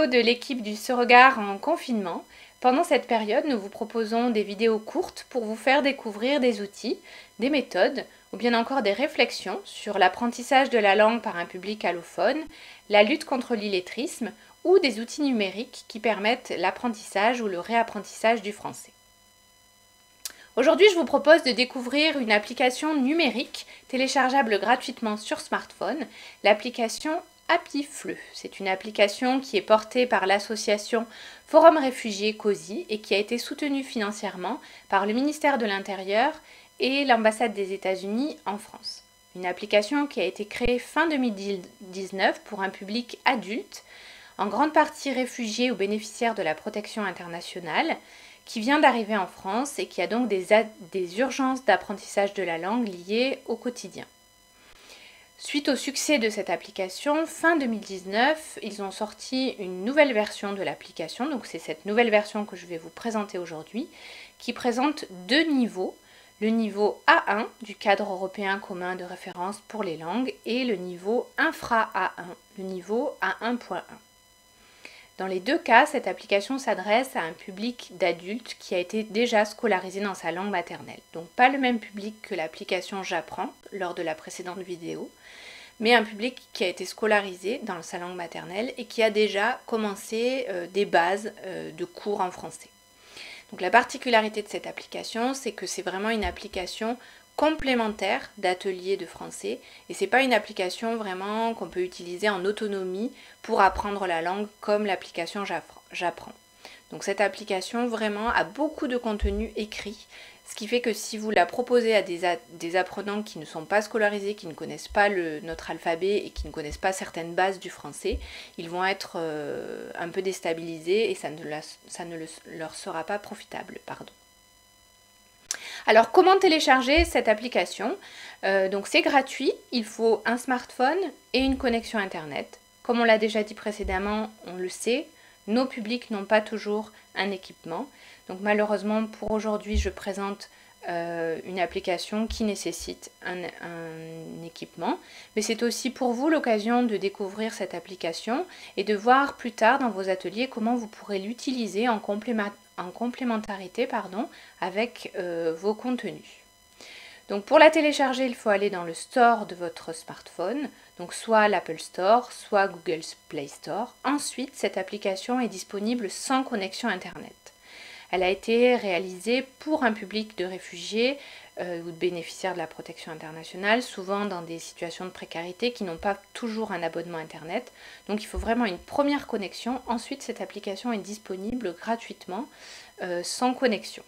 de l'équipe du Ce Regard en confinement. Pendant cette période, nous vous proposons des vidéos courtes pour vous faire découvrir des outils, des méthodes ou bien encore des réflexions sur l'apprentissage de la langue par un public allophone, la lutte contre l'illettrisme ou des outils numériques qui permettent l'apprentissage ou le réapprentissage du français. Aujourd'hui, je vous propose de découvrir une application numérique téléchargeable gratuitement sur smartphone, l'application Apifleu. C'est une application qui est portée par l'association Forum Réfugiés COSI et qui a été soutenue financièrement par le ministère de l'Intérieur et l'ambassade des États-Unis en France. Une application qui a été créée fin 2019 pour un public adulte, en grande partie réfugiés ou bénéficiaires de la protection internationale, qui vient d'arriver en France et qui a donc des urgences d'apprentissage de la langue liées au quotidien. Suite au succès de cette application, fin 2019, ils ont sorti une nouvelle version de l'application, donc c'est cette nouvelle version que je vais vous présenter aujourd'hui, qui présente deux niveaux, le niveau A1 du cadre européen commun de référence pour les langues et le niveau infra A1, le niveau A1.1. Dans les deux cas, cette application s'adresse à un public d'adultes qui a été déjà scolarisé dans sa langue maternelle. Donc pas le même public que l'application J'apprends lors de la précédente vidéo, mais un public qui a été scolarisé dans sa langue maternelle et qui a déjà commencé des bases de cours en français. Donc la particularité de cette application, c'est que c'est vraiment une application complémentaire d'ateliers de français et c'est pas une application vraiment qu'on peut utiliser en autonomie pour apprendre la langue comme l'application J'apprends. Donc cette application vraiment a beaucoup de contenu écrit, ce qui fait que si vous la proposez à des apprenants qui ne sont pas scolarisés, qui ne connaissent pas notre alphabet et qui ne connaissent pas certaines bases du français, ils vont être un peu déstabilisés et ça ne leur sera pas profitable. Alors comment télécharger cette application? Donc c'est gratuit, il faut un smartphone et une connexion internet. Comme on l'a déjà dit précédemment, on le sait, nos publics n'ont pas toujours un équipement. Donc malheureusement pour aujourd'hui je présente une application qui nécessite un équipement. Mais c'est aussi pour vous l'occasion de découvrir cette application et de voir plus tard dans vos ateliers comment vous pourrez l'utiliser en complémentarité avec vos contenus. Donc pour la télécharger, il faut aller dans le store de votre smartphone, donc soit l'Apple Store, soit Google Play Store. Ensuite, cette application est disponible sans connexion Internet. Elle a été réalisée pour un public de réfugiés ou de bénéficiaires de la protection internationale, souvent dans des situations de précarité qui n'ont pas toujours un abonnement Internet. Donc il faut vraiment une première connexion. Ensuite, cette application est disponible gratuitement sans connexion.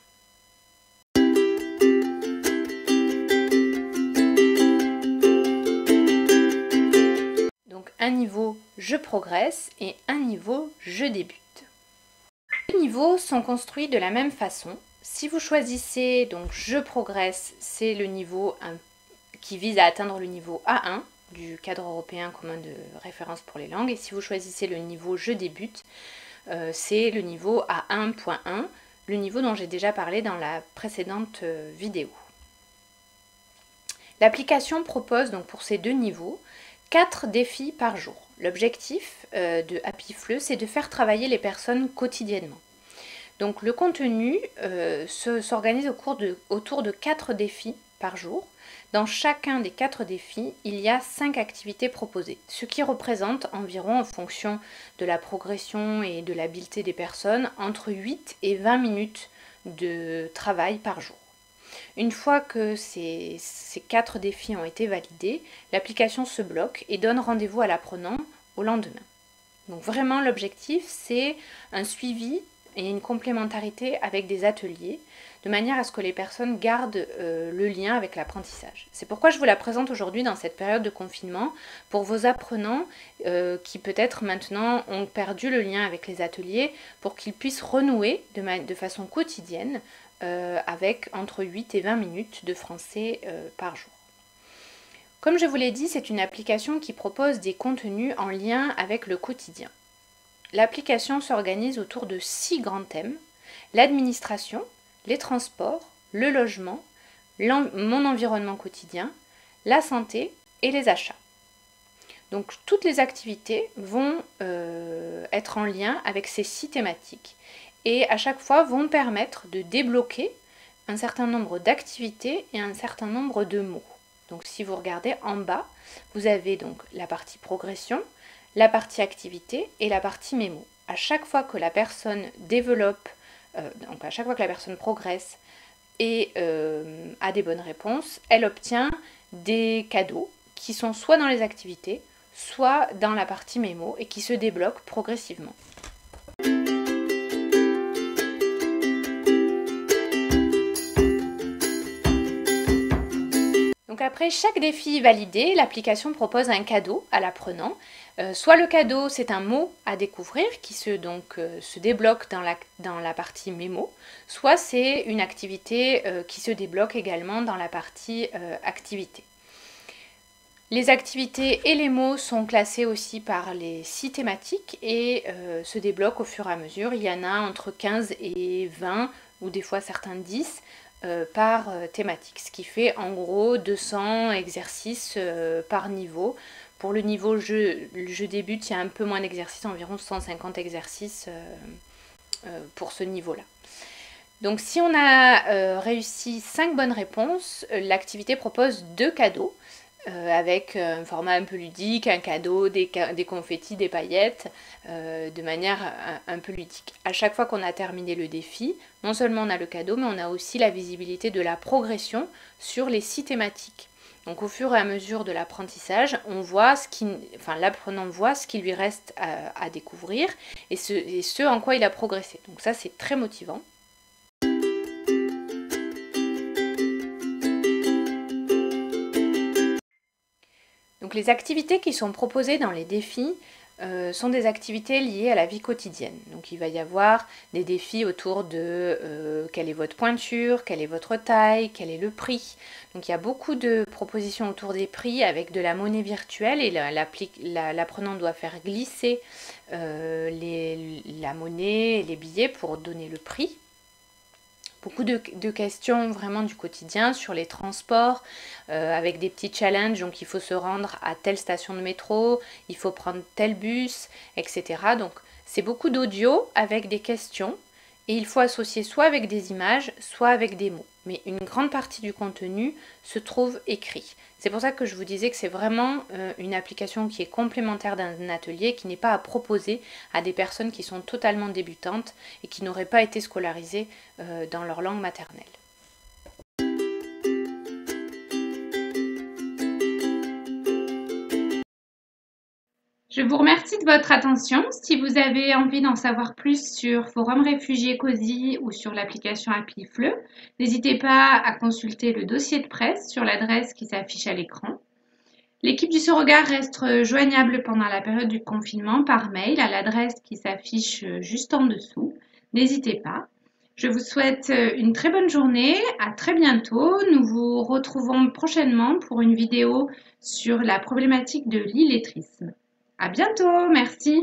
Donc un niveau je progresse et un niveau je débute. Les niveaux sont construits de la même façon. Si vous choisissez donc je progresse, c'est le niveau qui vise à atteindre le niveau A1 du cadre européen commun de référence pour les langues. Et si vous choisissez le niveau je débute, c'est le niveau A1.1, le niveau dont j'ai déjà parlé dans la précédente vidéo. L'application propose donc pour ces deux niveaux 4 défis par jour. L'objectif de Apifleu, c'est de faire travailler les personnes quotidiennement. Donc le contenu s'organise autour de 4 défis par jour. Dans chacun des 4 défis, il y a 5 activités proposées, ce qui représente environ, en fonction de la progression et de l'habileté des personnes, entre 8 et 20 minutes de travail par jour. Une fois que ces 4 défis ont été validés, l'application se bloque et donne rendez-vous à l'apprenant au lendemain. Donc vraiment l'objectif c'est un suivi et une complémentarité avec des ateliers, de manière à ce que les personnes gardent le lien avec l'apprentissage. C'est pourquoi je vous la présente aujourd'hui dans cette période de confinement, pour vos apprenants qui peut-être maintenant ont perdu le lien avec les ateliers, pour qu'ils puissent renouer de façon quotidienne avec entre 8 et 20 minutes de français par jour. Comme je vous l'ai dit, c'est une application qui propose des contenus en lien avec le quotidien. L'application s'organise autour de 6 grands thèmes: l'administration, les transports, le logement, mon environnement quotidien, la santé et les achats. Donc toutes les activités vont être en lien avec ces 6 thématiques et à chaque fois vont permettre de débloquer un certain nombre d'activités et un certain nombre de mots. Donc si vous regardez en bas, vous avez donc la partie progression, la partie activité et la partie mémo. À chaque fois que la personne développe, donc à chaque fois que la personne progresse et a des bonnes réponses, elle obtient des cadeaux qui sont soit dans les activités, soit dans la partie mémo et qui se débloquent progressivement. Donc après chaque défi validé, l'application propose un cadeau à l'apprenant. Soit le cadeau, c'est un mot à découvrir qui se débloque dans la partie mémo, soit c'est une activité qui se débloque également dans la partie activité. Les activités et les mots sont classés aussi par les 6 thématiques et se débloquent au fur et à mesure. Il y en a entre 15 et 20 ou des fois certains 10 par thématique, ce qui fait en gros 200 exercices par niveau. Pour le niveau jeu débute, il y a un peu moins d'exercices, environ 150 exercices pour ce niveau-là. Donc si on a réussi 5 bonnes réponses, l'activité propose 2 cadeaux avec un format un peu ludique, un cadeau, des confettis, des paillettes, de manière un peu ludique. À chaque fois qu'on a terminé le défi, non seulement on a le cadeau, mais on a aussi la visibilité de la progression sur les 6 thématiques. Donc au fur et à mesure de l'apprentissage, l'apprenant voit ce qui lui reste à découvrir et ce en quoi il a progressé. Donc ça c'est très motivant. Donc les activités qui sont proposées dans les défis sont des activités liées à la vie quotidienne. Donc il va y avoir des défis autour de quelle est votre pointure, quelle est votre taille, quel est le prix. Donc il y a beaucoup de propositions autour des prix avec de la monnaie virtuelle et l'apprenant doit faire glisser la monnaie et les billets pour donner le prix. Beaucoup de questions vraiment du quotidien sur les transports avec des petits challenges, donc il faut se rendre à telle station de métro, il faut prendre tel bus, etc. Donc c'est beaucoup d'audio avec des questions et il faut associer soit avec des images, soit avec des mots. Mais une grande partie du contenu se trouve écrit. C'est pour ça que je vous disais que c'est vraiment une application qui est complémentaire d'un atelier, qui n'est pas à proposer à des personnes qui sont totalement débutantes et qui n'auraient pas été scolarisées dans leur langue maternelle. Je vous remercie de votre attention. Si vous avez envie d'en savoir plus sur Forum Réfugiés COSI ou sur l'application Appli FLE, n'hésitez pas à consulter le dossier de presse sur l'adresse qui s'affiche à l'écran. L'équipe du Sauregard reste joignable pendant la période du confinement par mail à l'adresse qui s'affiche juste en dessous. N'hésitez pas. Je vous souhaite une très bonne journée. À très bientôt. Nous vous retrouvons prochainement pour une vidéo sur la problématique de l'illettrisme. À bientôt, merci.